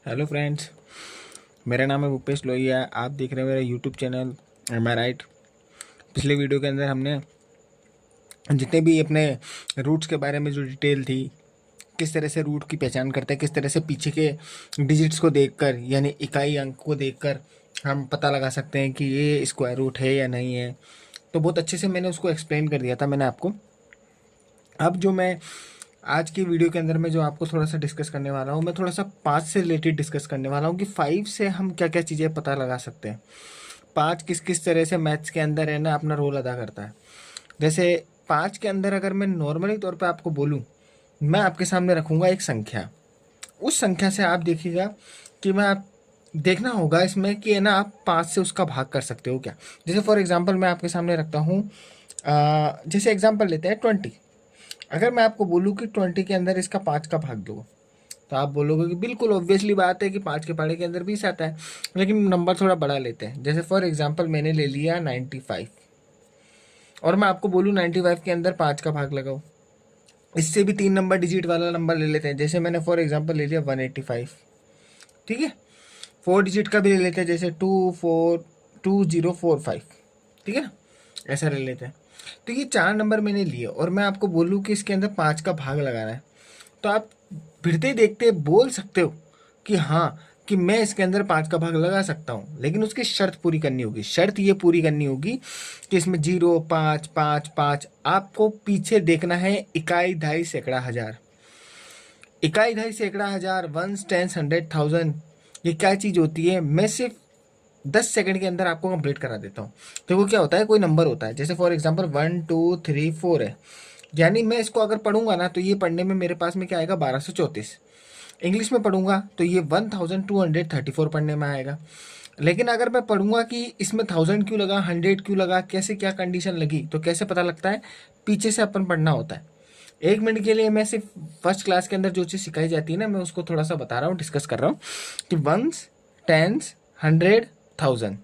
Hello friends, मेरा नाम है भूपेश लोहिया। आप देख रहे हैं मेरा यूट्यूब चैनल एम आई राइट। पिछले वीडियो के अंदर हमने जितने भी अपने रूट्स के बारे में जो डिटेल थी, किस तरह से रूट की पहचान करते हैं, किस तरह से पीछे के डिजिट्स को देखकर यानी इकाई अंक को देखकर हम पता लगा सकते हैं कि ये स्क्वायर रूट है या नहीं है, तो बहुत अच्छे से मैंने उसको एक्सप्लेन कर दिया था मैंने आपको। अब जो मैं आज की वीडियो के अंदर में जो आपको थोड़ा सा डिस्कस करने वाला हूँ, मैं थोड़ा सा 5 से रिलेटेड डिस्कस करने वाला हूँ कि 5 से हम क्या क्या चीज़ें पता लगा सकते हैं। 5 किस किस तरह से मैथ्स के अंदर है ना अपना रोल अदा करता है। जैसे 5 के अंदर अगर मैं नॉर्मली तौर पे आपको बोलूँ, मैं आपके सामने रखूँगा एक संख्या। उस संख्या से आप देखिएगा कि मैं आप देखना होगा इसमें कि है ना आप 5 से उसका भाग कर सकते हो क्या। जैसे फॉर एग्जांपल मैं आपके सामने रखता हूँ, जैसे एग्जांपल लेते हैं 20। अगर मैं आपको बोलूँ कि 20 के अंदर इसका 5 का भाग दो, तो आप बोलोगे कि बिल्कुल ऑब्वियसली बात है कि 5 के पहाड़े के अंदर 20 आता है, लेकिन नंबर थोड़ा बड़ा लेते हैं। जैसे फॉर एग्जांपल मैंने ले लिया 95 और मैं आपको बोलूँ 95 के अंदर 5 का भाग लगाओ। इससे भी 3 नंबर डिजिट वाला नंबर ले लेते हैं। जैसे मैंने फॉर एग्जांपल ले लिया 185, ठीक है। 4 डिजिट का भी ले लेते हैं, जैसे 2045, ठीक है ना, ऐसा ले लेते हैं। तो ये 4 नंबर मैंने लिए और मैं आपको बोलूँ कि इसके अंदर 5 का भाग लगाना है, तो आप फिरते देखते बोल सकते हो कि हाँ, कि मैं इसके अंदर 5 का भाग लगा सकता हूँ, लेकिन उसकी शर्त पूरी करनी होगी। शर्त ये पूरी करनी होगी कि इसमें 0, 5, 5, 5 आपको पीछे देखना है इकाई, दहाई, सैकड़ा, हजार। इकाई, दहाई, सैकड़ा, हजार, वंस, टेंस, 100,000, ये क्या चीज़ होती है, मैं सिर्फ 10 सेकंड के अंदर आपको कंप्लीट करा देता हूँ। तो वो क्या होता है, कोई नंबर होता है, जैसे फॉर एग्जांपल 1 2 3 4 है, यानी मैं इसको अगर पढ़ूंगा ना तो ये पढ़ने में मेरे पास में क्या आएगा, 1234। इंग्लिश में पढ़ूंगा तो ये 1234 पढ़ने में आएगा। लेकिन अगर मैं पढ़ूंगा कि इसमें 1000 क्यों लगा, 100 क्यों लगा, कैसे क्या कंडीशन लगी, तो कैसे पता लगता है, पीछे से अपन पढ़ना होता है। 1 मिनट के लिए मैं सिर्फ फर्स्ट क्लास के अंदर जो चीज़ सिखाई जाती है ना, मैं उसको थोड़ा सा बता रहा हूँ, डिस्कस कर रहा हूँ कि वंस, टेंस, 100, 1000,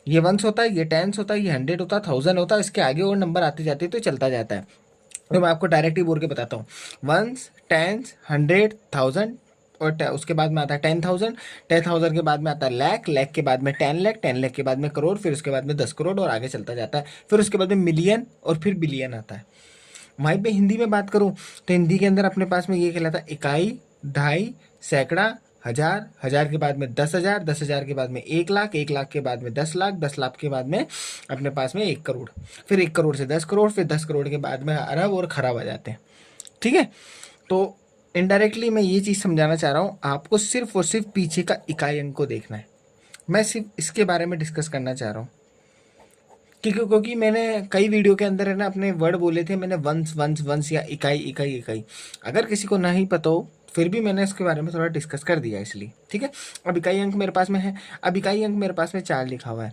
ये वंस होता है, ये टेंस होता है, ये 100 होता है, 1000 होता है, इसके आगे और नंबर आते जाते तो चलता जाता है। तो मैं आपको डायरेक्ट ही बोल के बताता हूँ, वंस, टेंस, 100, 1000 और उसके बाद में आता है 10,000। 10,000 के बाद में आता है लाख, लाख के बाद में 10 लाख, 10 लाख के बाद में करोड़, फिर उसके बाद में 10 करोड़ और आगे चलता जाता है। फिर उसके बाद में मिलियन और फिर बिलियन आता है। वहीं पे हिंदी में बात करूँ तो हिंदी के अंदर अपने पास में ये कहलाता है इकाई, दहाई, सैकड़ा, हजार, हजार के बाद में 10,000, 10,000 के बाद में 1 लाख, 1 लाख के बाद में 10 लाख, 10 लाख के बाद में अपने पास में 1 करोड़, फिर 1 करोड़ से 10 करोड़, फिर 10 करोड़ के बाद में अरब और खरब आ जाते हैं, ठीक है। तो इनडायरेक्टली मैं ये चीज़ समझाना चाह रहा हूँ आपको, सिर्फ और सिर्फ पीछे का इकाई अंक को देखना है। मैं सिर्फ इसके बारे में डिस्कस करना चाह रहा हूँ क्योंकि मैंने कई वीडियो के अंदर है ना अपने वर्ड बोले थे, मैंने वंस वंस वंस या इकाई इकाई इकाई। अगर किसी को नहीं पता हो फिर भी मैंने इसके बारे में थोड़ा डिस्कस कर दिया इसलिए, ठीक है। अब इकाई अंक मेरे पास में है, अब इकाई अंक मेरे पास में 4 लिखा हुआ है।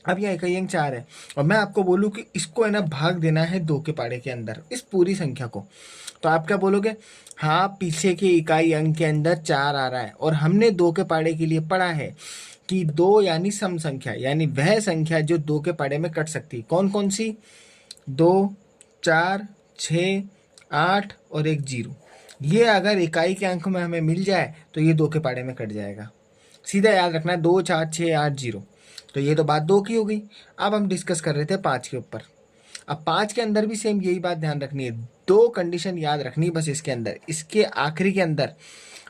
अब यह इकाई अंक 4 है और मैं आपको बोलूँ कि इसको है ना भाग देना है 2 के पहाड़े के अंदर, इस पूरी संख्या को, तो आप क्या बोलोगे, हाँ पीछे के इकाई अंक के अंदर 4 आ रहा है और हमने 2 के पहाड़े के लिए पढ़ा है कि 2 यानी सम संख्या, यानी वह संख्या जो 2 के पहाड़े में कट सकती है। कौन कौन सी, 2, 4, 6, 8 और एक 0। ये अगर इकाई के अंक में हमें मिल जाए तो ये 2 के पहाड़े में कट जाएगा। सीधा याद रखना है, 2, 4, 6, 8, 0। तो ये तो बात 2 की हो गई। अब हम डिस्कस कर रहे थे 5 के ऊपर। अब 5 के अंदर भी सेम यही बात ध्यान रखनी है, 2 कंडीशन याद रखनी है बस इसके अंदर, इसके आखिरी के अंदर,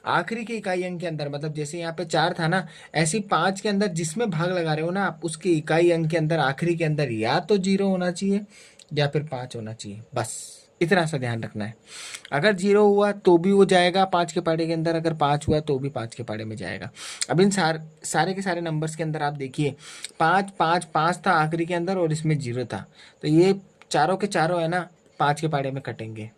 आखिरी के इकाई अंक के अंदर, मतलब जैसे यहाँ पे 4 था ना, ऐसे 5 के अंदर जिसमें भाग लगा रहे हो ना आप, उसके इकाई अंक के अंदर आखिरी के अंदर या तो 0 होना चाहिए या फिर 5 होना चाहिए, बस इतना सा ध्यान रखना है। अगर 0 हुआ तो भी वो जाएगा 5 के पहाड़े के अंदर, अगर 5 हुआ तो भी 5 के पहाड़े में जाएगा। अब इन सारे के सारे नंबर्स के अंदर आप देखिए, 5 5 5 था आखिरी के अंदर और इसमें 0 था, तो ये चारों के चारों है ना 5 के पहाड़े में कटेंगे।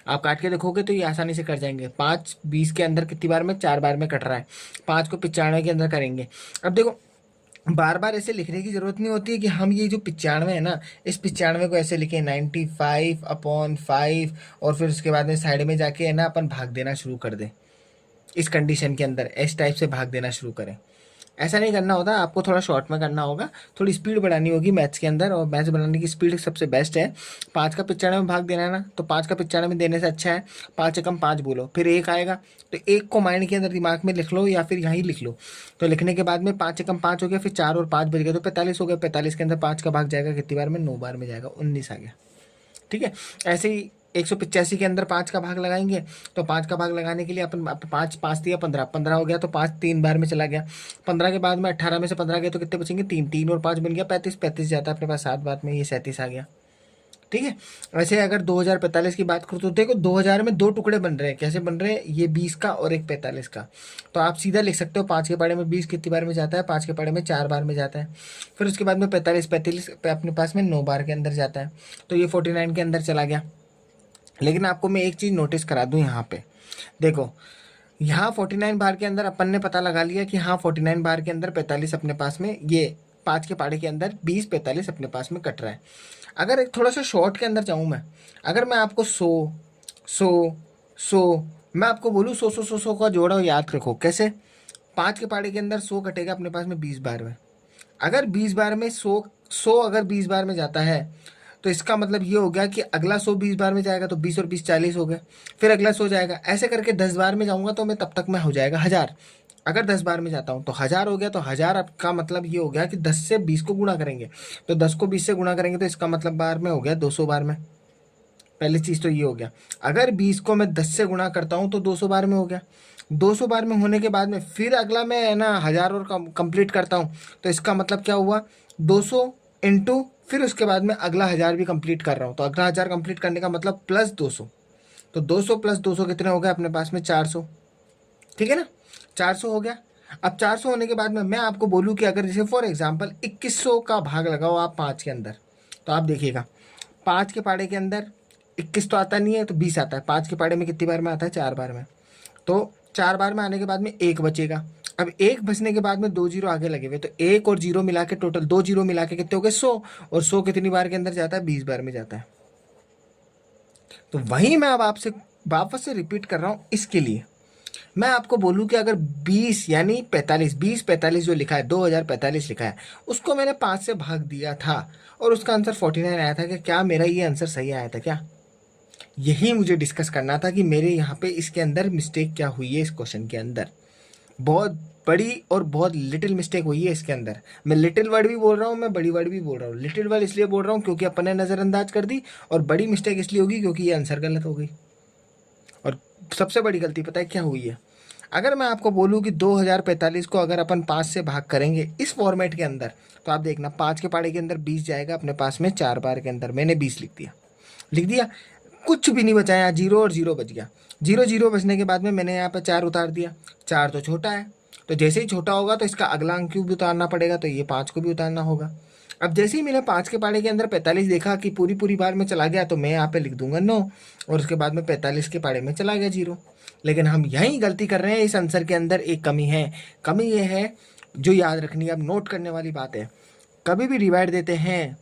आप काट के देखोगे तो ये आसानी से कट जाएंगे। 5 20 के अंदर कितनी बार में, 4 बार में कट रहा है। 5 को 95 के अंदर करेंगे। अब देखो बार बार ऐसे लिखने की जरूरत नहीं होती है कि हम ये जो 95 है ना, इस 95 को ऐसे लिखें 95/5 और फिर उसके बाद में साइड में जाके है ना अपन भाग देना शुरू कर दें। इस कंडीशन के अंदर इस टाइप से भाग देना शुरू करें, ऐसा नहीं करना होता, आपको थोड़ा शॉर्ट में करना होगा, थोड़ी स्पीड बढ़ानी होगी मैथ्स के अंदर, और मैथ्स बढ़ाने की स्पीड सबसे बेस्ट है। 5 का 95 में भाग देना है ना, तो 5 का 95 में देने से अच्छा है 5 एकम 5 बोलो, फिर 1 आएगा, तो 1 को माइंड के अंदर दिमाग में लिख लो या फिर यहीं लिख लो। तो लिखने के बाद में 5 एकम 5 हो गया, फिर 4 और 5 बच गए तो 45 हो गया। 45 के अंदर 5 का भाग जाएगा कितनी बार में, 9 बार में जाएगा, 19 आ गया। ठीक है। ऐसे ही 185 के अंदर 5 का भाग लगाएंगे, तो 5 का भाग लगाने के लिए अपन 5 5 दिया 15, 15 हो गया, तो 5 3 बार में चला गया। 15 के बाद में 18 में से 15 गए तो कितने बचेंगे, 3, 3 और 5 बन गया 35, 35 जाता है अपने पास 7 बार में, ये 37 आ गया। ठीक है। वैसे अगर 2045 की बात करूँ तो देखो 2000 में 2 टुकड़े बन रहे हैं, कैसे बन रहे हैं, ये 20 का और एक 45 का। तो आप सीधा लिख सकते हो 5 के पाड़े में 20 कितनी बार में जाता है, 5 के पाड़े में 4 बार में जाता है। फिर उसके बाद में 45 45 पे अपने पास में 9 बार के अंदर जाता है, तो ये 49 के अंदर चला गया। लेकिन आपको मैं एक चीज़ नोटिस करा दूं, यहाँ पे देखो, यहाँ 49 बार के अंदर अपन ने पता लगा लिया कि हाँ 49 बार के अंदर 45 अपने पास में, ये 5 के पाड़े के अंदर 20 45 अपने पास में कट रहा है। अगर एक थोड़ा सा शॉर्ट के अंदर जाऊँ मैं, अगर मैं आपको 100 मैं आपको बोलूँ 100 का जोड़ा याद रखो कैसे। 5 के पाड़े के अंदर 100 कटेगा अपने पास में 20 बार में। अगर 20 बार में 100 अगर 20 बार में जाता है, तो इसका मतलब ये हो गया कि अगला 100 20 बार में जाएगा, तो 20 और 20 40 हो गए, फिर अगला 100 जाएगा, ऐसे करके 10 बार में जाऊंगा तो मैं तब तक मैं हो जाएगा 1000। अगर 10 बार में जाता हूँ तो 1000 हो गया, तो 1000 का मतलब ये हो गया कि 10 से 20 को गुणा करेंगे, तो 10 को 20 से गुणा करेंगे तो इसका मतलब बार में हो गया 200 बार में। पहली चीज़ तो ये हो गया। अगर 20 को मैं 10 से गुणा करता हूँ तो 200 बार में हो गया। 200 बार में होने के बाद में फिर अगला मैं है ना 1000 और कंप्लीट करता हूँ, तो इसका मतलब क्या हुआ, 200 इंटू फिर उसके बाद में अगला 1000 भी कंप्लीट कर रहा हूँ, तो अगला 1000 कंप्लीट करने का मतलब प्लस 200, तो 200 प्लस 200 कितने हो गए अपने पास में 400। ठीक है ना, 400 हो गया। अब 400 होने के बाद में मैं आपको बोलूँ कि अगर जैसे फॉर एग्जाम्पल 2100 का भाग लगाओ आप 5 के अंदर, तो आप देखिएगा 5 के पाड़े के अंदर 21 तो आता नहीं है, तो 20 आता है। 5 के पाड़े में कितनी बार में आता है, 4 बार में, तो 4 बार में आने के बाद में 1 बचेगा। अब 1 बचने के बाद में 2 जीरो आगे लगे हुए, तो 1 और 0 मिला के टोटल 2 जीरो मिला के कितने हो गए 100, और 100 कितनी बार के अंदर जाता है, 20 बार में जाता है। तो वहीं मैं अब आपसे वापस से रिपीट कर रहा हूँ, इसके लिए मैं आपको बोलूँ कि अगर 20 यानी 45 20 45 जो लिखा है 2045 लिखा है, उसको मैंने 5 से भाग दिया था और उसका आंसर 49 आया था, कि क्या मेरा ये आंसर सही आया था क्या, यही मुझे डिस्कस करना था कि मेरे यहाँ पे इसके अंदर मिस्टेक क्या हुई है। इस क्वेश्चन के अंदर बहुत बड़ी और बहुत लिटिल मिस्टेक हुई है इसके अंदर। मैं लिटिल वर्ड भी बोल रहा हूँ, मैं बड़ी वर्ड भी बोल रहा हूँ। लिटिल वर्ड इसलिए बोल रहा हूँ क्योंकि अपन ने नज़रअंदाज कर दी, और बड़ी मिस्टेक इसलिए होगी क्योंकि ये आंसर गलत हो गई। और सबसे बड़ी गलती पता है क्या हुई है, अगर मैं आपको बोलूँ कि 2045 को अगर अपन 5 से भाग करेंगे इस फॉर्मेट के अंदर, तो आप देखना 5 के पाड़े के अंदर 20 जाएगा अपने पास में 4 बार के अंदर, मैंने 20 लिख दिया, कुछ भी नहीं बचा, यहाँ 0 और 0 बच गया। 0 0 बचने के बाद में मैंने यहाँ पर 4 उतार दिया, 4 तो छोटा है, तो जैसे ही छोटा होगा तो इसका अगला अंक क्यों भी उतारना पड़ेगा, तो ये 5 को भी उतारना होगा। अब जैसे ही मैंने 5 के पाड़े के अंदर 45 देखा कि पूरी पूरी बार में चला गया, तो मैं यहाँ पे लिख दूंगा 9, और उसके बाद में 45 के पाड़े में चला गया 0। लेकिन हम यही गलती कर रहे हैं, इस आंसर के अंदर एक कमी है। कमी ये है जो याद रखनी है, अब नोट करने वाली बात है, कभी भी डिवाइड देते हैं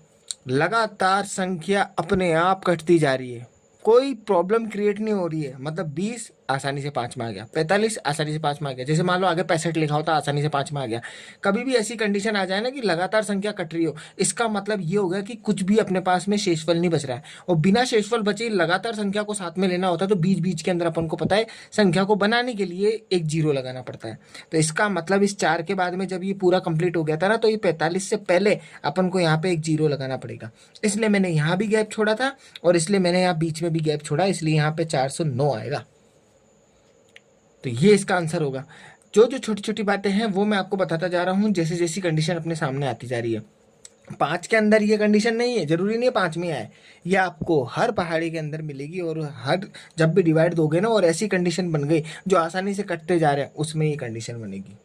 लगातार संख्या अपने आप कटती जा रही है, कोई प्रॉब्लम क्रिएट नहीं हो रही है। मतलब 20 आसानी से 5 में आ गया, 45 आसानी से 5 में आ गया, जैसे मान लो आगे 65 लिखा होता आसानी से 5 में आ गया। कभी भी ऐसी कंडीशन आ जाए ना कि लगातार संख्या कट रही हो, इसका मतलब ये होगा कि कुछ भी अपने पास में शेषफल नहीं बच रहा है, और बिना शेषफल बचे लगातार संख्या को साथ में लेना होता है, तो बीच बीच के अंदर अपन को पता है संख्या को बनाने के लिए एक 0 लगाना पड़ता है। तो इसका मतलब इस 4 के बाद में जब ये पूरा कंप्लीट हो गया था ना, तो ये 45 से पहले अपन को यहाँ पे एक 0 लगाना पड़ेगा, इसलिए मैंने यहाँ भी गैप छोड़ा था, और इसलिए मैंने यहाँ बीच में भी गैप छोड़ा, इसलिए यहाँ पे 409 आएगा। तो ये इसका आंसर होगा। जो जो छोटी छोटी बातें हैं वो मैं आपको बताता जा रहा हूँ, जैसे जैसी कंडीशन अपने सामने आती जा रही है। 5 के अंदर ये कंडीशन नहीं है, जरूरी नहीं है 5 में आए, ये आपको हर पहाड़ी के अंदर मिलेगी, और हर जब भी डिवाइड दोगे ना और ऐसी कंडीशन बन गई जो आसानी से कटते जा रहे हैं, उसमें ये कंडीशन बनेगी।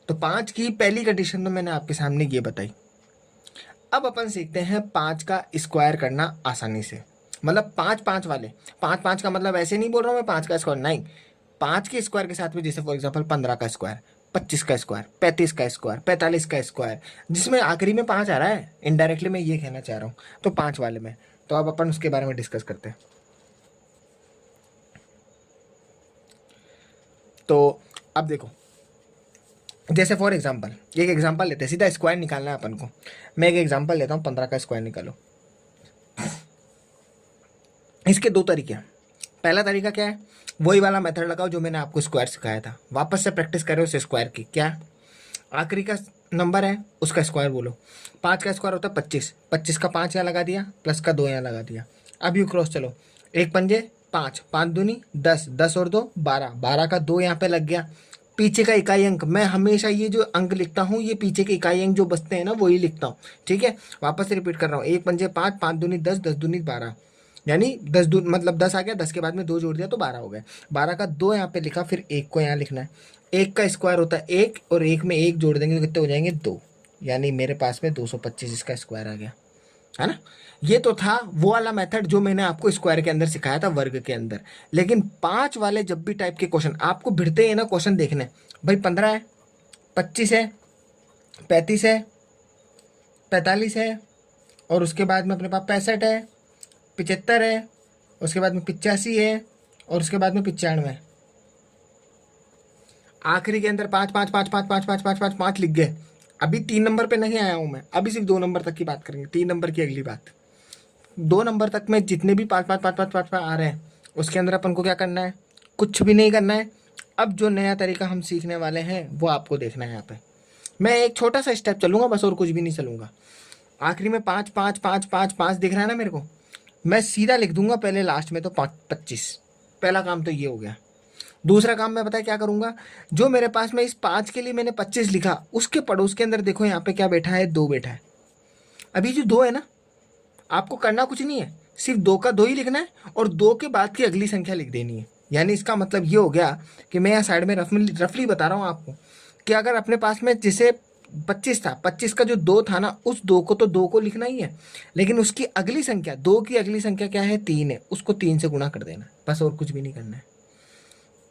तो 5 की पहली कंडीशन तो मैंने आपके सामने ये बताई। अब अपन सीखते हैं 5 का स्क्वायर करना आसानी से, मतलब 5 5 वाले। 5 5 का मतलब ऐसे नहीं बोल रहा हूँ मैं 5 का स्क्वायर, नहीं, 5 के स्क्वायर के साथ में, जैसे फॉर एग्जांपल 15 का स्क्वायर, 25 का स्क्वायर, 35 का स्क्वायर, 45 का स्क्वायर, जिसमें आखिरी में 5 आ रहा है, इनडायरेक्टली मैं ये कहना चाह रहा हूँ, तो 5 वाले में। तो अब अपन उसके बारे में डिस्कस करते हैं। तो अब देखो, जैसे फॉर एग्जांपल एक एग्जांपल लेते हैं, सीधा स्क्वायर निकालना है अपन को। मैं एक एग्जांपल लेता हूँ, 15 का स्क्वायर निकालो। इसके दो तरीके हैं। पहला तरीका क्या है, वही वाला मेथड लगाओ जो मैंने आपको स्क्वायर सिखाया था, वापस से प्रैक्टिस करो उस स्क्वायर की। क्या, आखिरी का नंबर है उसका स्क्वायर बोलो। 5 का स्क्वायर होता है 25, 25 का 5 यहाँ लगा दिया, प्लस का 2 यहाँ लगा दिया। अब यू क्रॉस चलो, एक पंजे 5, 5 दूनी 10, 10 और 2 12, 12 का 2 यहाँ पे लग गया। पीछे का इकाई अंक, मैं हमेशा ये जो अंक लिखता हूँ ये पीछे के इकाई अंक जो बचते हैं ना वही लिखता हूँ। ठीक है, वापस से रिपीट कर रहा हूँ, एक पंजे 5, 5 दूनी 10, 10 दूनी 12, यानी 10 दू मतलब 10 आ गया, 10 के बाद में 2 जोड़ दिया तो 12 हो गया। 12 का 2 यहाँ पे लिखा, फिर 1 को यहाँ लिखना है। 1 का स्क्वायर होता है 1, और 1 में 1 जोड़ देंगे तो कितने हो जाएंगे 2, यानी मेरे पास में 225 इसका स्क्वायर आ गया, है ना। ये तो था वो वाला मेथड जो मैंने आपको स्क्वायर के अंदर सिखाया था, वर्ग के अंदर। लेकिन 5 वाले जब भी टाइप के क्वेश्चन आपको भिड़ते हैं ना, क्वेश्चन देखने, भाई 15 है, 25 है, 35 है, 45 है, और उसके बाद में अपने पास 65 है, 75 है, उसके बाद में 85 है, और उसके बाद में 95 है। आखिरी के अंदर 5 5 5 5 5 5 5 5 5 लिख गए। अभी 3 नंबर पे नहीं आया हूँ मैं, अभी सिर्फ 2 नंबर तक की बात करेंगे, 3 नंबर की अगली बात। 2 नंबर तक में जितने भी 5 5 5 5 5 5 आ रहे हैं, उसके अंदर अपन को क्या करना है, कुछ भी नहीं करना है। अब जो नया तरीका हम सीखने वाले हैं वो आपको देखना है। यहाँ पे मैं एक छोटा सा स्टेप चलूँगा बस, और कुछ भी नहीं चलूँगा। आखिरी में 5 5 5 5 5 दिख रहा है ना मेरे को, मैं सीधा लिख दूंगा पहले लास्ट में तो 25। पहला काम तो ये हो गया। दूसरा काम मैं पता है क्या करूंगा, जो मेरे पास में इस 5 के लिए मैंने 25 लिखा, उसके पड़ोस के अंदर देखो यहाँ पे क्या बैठा है, 2 बैठा है। अभी जो 2 है ना, आपको करना कुछ नहीं है, सिर्फ 2 का 2 ही लिखना है, और 2 के बाद की अगली संख्या लिख देनी है। यानी इसका मतलब ये हो गया कि मैं यहाँ साइड में रफली बता रहा हूँ आपको कि अगर अपने पास में जैसे 25 था, 25 का जो 2 था ना, उस 2 को तो 2 को लिखना ही है, लेकिन उसकी अगली संख्या 2 की अगली संख्या क्या है, 3 है, उसको 3 से गुणा कर देना, बस और कुछ भी नहीं करना है।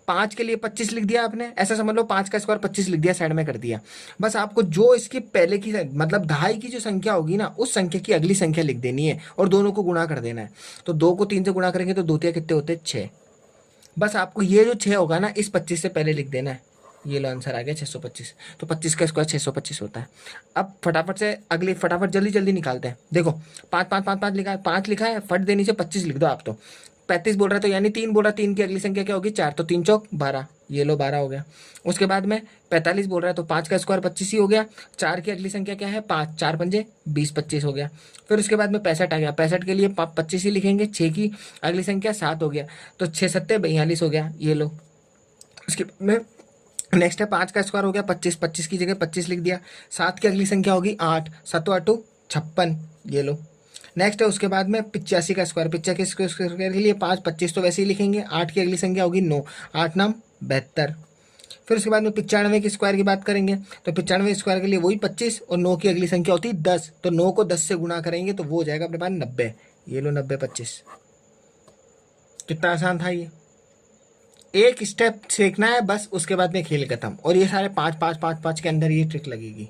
5 के लिए 25 लिख दिया आपने, ऐसा समझ लो 5 का स्क्वायर 25 लिख दिया, साइड में कर दिया। बस आपको जो इसकी पहले की मतलब दहाई की जो संख्या होगी ना, उस संख्या की अगली संख्या लिख देनी है और दोनों को गुणा कर देना है। तो 2 को 3 से गुणा करेंगे तो 2 तिया कितने होते हैं, 6। बस आपको ये जो 6 होगा ना, इस 25 से पहले लिख देना है। ये लो आंसर आ गया 625। तो 25 का स्क्वायर 625 होता है। अब फटाफट से अगली, फटाफट जल्दी जल्दी निकालते हैं। देखो 5 5 5 5 लिखा है, 5 लिखा है, फट देनी से 25 लिख दो आप। तो 35 बोल रहा है तो यानी 3 बोल रहा है, 3 की अगली संख्या क्या होगी, 4, तो 3 चौक 12, ये लो 12 हो गया। उसके बाद में 45 बोल रहा है तो 5 का स्क्वायर 25 ही हो गया। 4 की अगली संख्या क्या है, 5, 4 पंजे 20, 25 हो गया। फिर उसके बाद में 65 आ गया, 65 के लिए 25 ही लिखेंगे। 6 की अगली संख्या 7 हो गया, तो 6 सत्ते 42 हो गया, ये लो। उसके बाद में नेक्स्ट है 5 का स्क्वायर हो गया 25, 25 की जगह 25 लिख दिया। 7 की अगली संख्या होगी 8, 7 8 56, ये लो। नेक्स्ट है उसके बाद में 85 का स्क्वायर, 85 के स्क्वायर के लिए 5, 25 तो वैसे ही लिखेंगे। 8 की अगली संख्या होगी 9, 8 9 72। फिर उसके बाद में 95 के स्क्वायर की बात करेंगे तो 95 स्क्वायर के लिए वही 25, और 9 की अगली संख्या होती है 10, तो 9 को 10 से गुणा करेंगे तो वो हो जाएगा अपने पास 90, ये लो 90 25। कितना आसान था ये, एक स्टेप सीखना है बस, उसके बाद में खेल खत्म। और ये सारे 5 5 5 5 के अंदर ये ट्रिक लगेगी।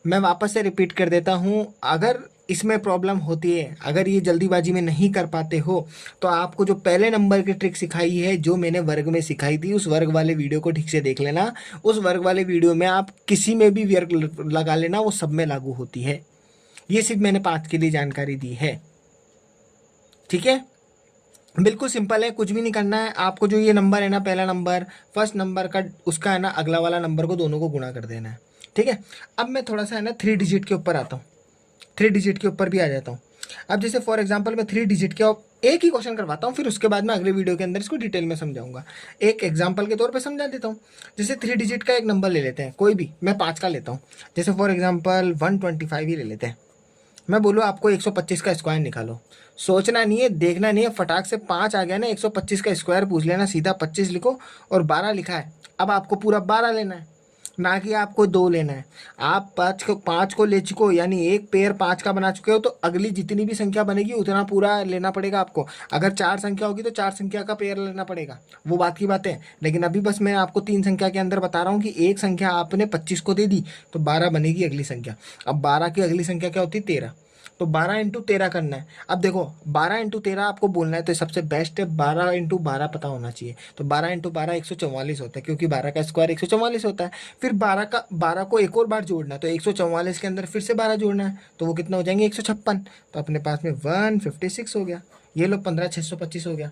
मैं वापस से रिपीट कर देता हूँ, अगर इसमें प्रॉब्लम होती है, अगर ये जल्दीबाजी में नहीं कर पाते हो, तो आपको जो पहले नंबर की ट्रिक सिखाई है, जो मैंने वर्ग में सिखाई थी, उस वर्ग वाले वीडियो को ठीक से देख लेना। उस वर्ग वाले वीडियो में आप किसी में भी वर्ग लगा लेना, वो सब में लागू होती है। ये सिर्फ मैंने 5 के लिए जानकारी दी है, ठीक है। बिल्कुल सिंपल है, कुछ भी नहीं करना है आपको। जो ये नंबर है ना, पहला नंबर फर्स्ट नंबर का, उसका है ना अगला वाला नंबर को, दोनों को गुणा कर देना है, ठीक है। अब मैं थोड़ा सा है ना 3 डिजिट के ऊपर आता हूँ, 3 डिजिट के ऊपर भी आ जाता हूँ। अब जैसे फॉर एग्जांपल मैं 3 डिजिट के एक ही क्वेश्चन करवाता हूँ, फिर उसके बाद में अगले वीडियो के अंदर इसको डिटेल में समझाऊंगा। एक एग्जांपल के तौर पे समझा देता हूँ। जैसे 3 डिजिट का एक नंबर ले लेते हैं, कोई भी, मैं 5 का लेता हूँ। जैसे फॉर एग्जांपल 125 ही ले लेते हैं। मैं बोलूँ आपको 125 का स्क्वायर निकालो, सोचना नहीं है, देखना नहीं है, फटाक से 5 आ गया ना, 125 का स्क्वायर पूछ लेना, सीधा 25 लिखो, और 12 लिखा है। अब आपको पूरा 12 लेना है, ना कि आपको 2 लेना है। आप 5 को ले चुके हो, यानी एक पेयर 5 का बना चुके हो, तो अगली जितनी भी संख्या बनेगी उतना पूरा लेना पड़ेगा आपको। अगर 4 संख्या होगी तो 4 संख्या का पेयर लेना पड़ेगा, वो बात की बात है। लेकिन अभी बस मैं आपको 3 संख्या के अंदर बता रहा हूँ कि एक संख्या आपने 25 को दे दी तो 12 बनेगी अगली संख्या। अब 12 की अगली संख्या क्या होती है, 13। तो 12 × 13 करना है। अब देखो 12 × 13 आपको बोलना है तो सबसे बेस्ट है 12 × 12 पता होना चाहिए। तो 12 × 12 144 होता है, क्योंकि 12 का स्क्वायर 144 होता है। फिर 12 को एक और बार जोड़ना है, तो 144 के अंदर फिर से 12 जोड़ना है, तो वो कितना हो जाएंगे 156। तो अपने पास में 156 हो गया। ये लो 15,625 हो गया।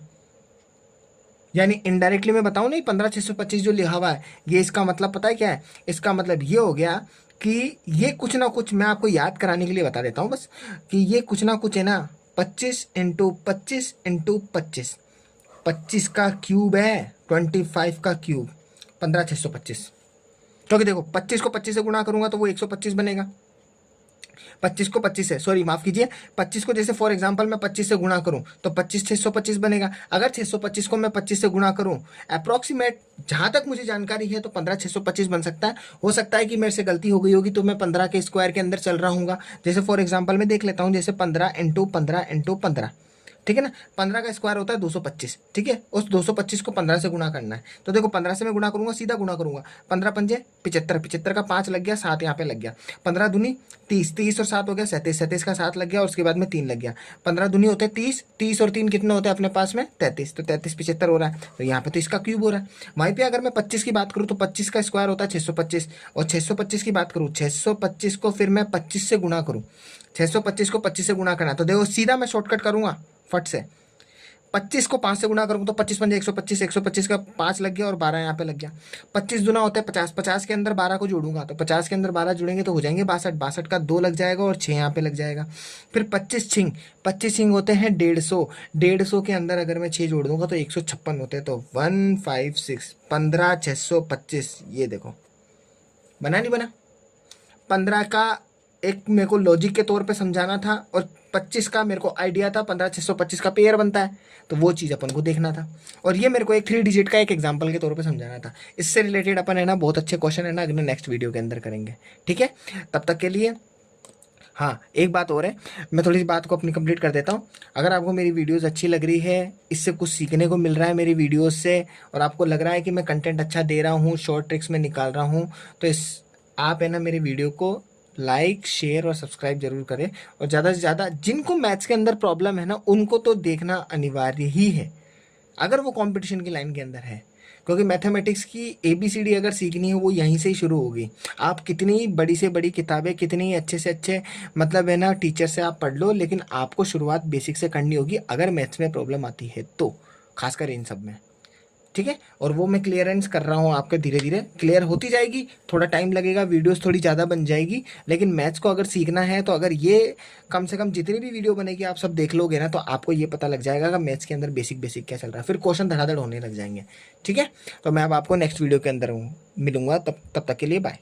यानी इनडायरेक्टली मैं बताऊं नहीं, 15,625 जो लिखा हुआ है, ये इसका मतलब पता है क्या है? इसका मतलब ये हो गया कि ये कुछ ना कुछ मैं आपको याद कराने के लिए बता देता हूँ बस, कि ये कुछ ना कुछ है ना 25 × 25 × 25, 25 का क्यूब है 25 का क्यूब 15,625। क्योंकि देखो 25 को 25 से गुणा करूंगा तो वो 125 बनेगा। 25 को 25 से, सॉरी माफ कीजिए, 25 को जैसे फॉर एग्जांपल मैं 25 से गुणा करूं तो 25 625 बनेगा। अगर 625 को मैं 25 से गुणा करूं, अप्रॉक्सीमेट जहां तक मुझे जानकारी है तो 15,625 बन सकता है। हो सकता है कि मेरे से गलती हो गई होगी, तो मैं 15 के स्क्वायर के अंदर चल रहा हूँ। जैसे फॉर एग्जाम्पल मैं देख लेता हूँ, जैसे 15 × 15 × 15, ठीक है ना। 15 का स्क्वायर होता है 225, ठीक है। उस 225 को 15 से गुणा करना है। तो देखो 15 से मैं गुणा करूंगा, सीधा गुणा करूंगा, 15 पंजे 75, 75 का 5 लग गया, 7 यहाँ पे लग गया, 15 दूनी 30, 30 और 7 हो गया 37, 37 का 7 लग गया और उसके बाद में 3 लग गया। 15 दूनी होते हैं 30, 30 और 3 कितने होते हैं अपने पास में 33, तो 33 75 हो रहा है। तो यहाँ पे तो इसका क्यूब हो रहा है। वहीं पे अगर मैं 25 की बात करूँ तो 25 का स्क्वायर होता है 625, और 625 की बात करूँ, 625 को फिर मैं 25 से गुणा करूँ, 625 को 25 से गुणा करना, तो देखो सीधा मैं शॉर्टकट करूंगा फट से। 25 को 5 से गुणा करूंगा तो 25 पंजे 125, 125 का 5 लग गया और 12 यहाँ पे लग गया। 25 दूना होता है 50, 50 के अंदर 12 को जोड़ूंगा तो 50 के अंदर 12 जुड़ेंगे तो हो जाएंगे 62, 62 का 2 लग जाएगा और 6 यहाँ पे लग जाएगा। फिर 25 छिंग, 25 छिंग होते हैं 150, 150 के अंदर अगर मैं 6 जोड़ दूंगा तो 156 होते हैं। तो 156, 15,625, ये देखो बना नहीं बना। 15 का एक मेरे को लॉजिक के तौर पे समझाना था और 25 का मेरे को आइडिया था 15,625 का पेयर बनता है, तो वो चीज़ अपन को देखना था। और ये मेरे को एक 3 डिजिट का एक एग्जांपल के तौर पे समझाना था। इससे रिलेटेड अपन है ना बहुत अच्छे क्वेश्चन है ना अगले नेक्स्ट वीडियो के अंदर करेंगे, ठीक है। तब तक के लिए हाँ, एक बात और है, मैं थोड़ी सी बात को अपनी कंप्लीट कर देता हूँ। अगर आपको मेरी वीडियोस अच्छी लग रही है, इससे कुछ सीखने को मिल रहा है मेरी वीडियोस से, और आपको लग रहा है कि मैं कंटेंट अच्छा दे रहा हूँ, शॉर्ट ट्रिक्स में निकाल रहा हूँ, तो आप है ना मेरे वीडियो को लाइक शेयर और सब्सक्राइब जरूर करें। और ज़्यादा से ज़्यादा जिनको मैथ्स के अंदर प्रॉब्लम है ना उनको तो देखना अनिवार्य ही है, अगर वो कंपटीशन की लाइन के अंदर है। क्योंकि मैथमेटिक्स की ABCD अगर सीखनी है वो यहीं से ही शुरू होगी। आप कितनी बड़ी से बड़ी किताबें, कितनी अच्छे से अच्छे मतलब है ना टीचर से आप पढ़ लो, लेकिन आपको शुरुआत बेसिक से करनी होगी अगर मैथ्स में प्रॉब्लम आती है तो, खासकर इन सब में, ठीक है। और वो मैं क्लियरेंस कर रहा हूँ आपके, धीरे धीरे क्लियर होती जाएगी, थोड़ा टाइम लगेगा, वीडियोस थोड़ी ज़्यादा बन जाएगी, लेकिन मैथ्स को अगर सीखना है तो अगर ये कम से कम जितनी भी वीडियो बनेगी आप सब देख लोगे ना तो आपको ये पता लग जाएगा कि मैथ्स के अंदर बेसिक बेसिक क्या चल रहा है, फिर क्वेश्चन धड़ाधड़ होने लग जाएंगे, ठीक है। तो मैं अब आपको नेक्स्ट वीडियो के अंदर मिलूंगा, तब तक के लिए बाय।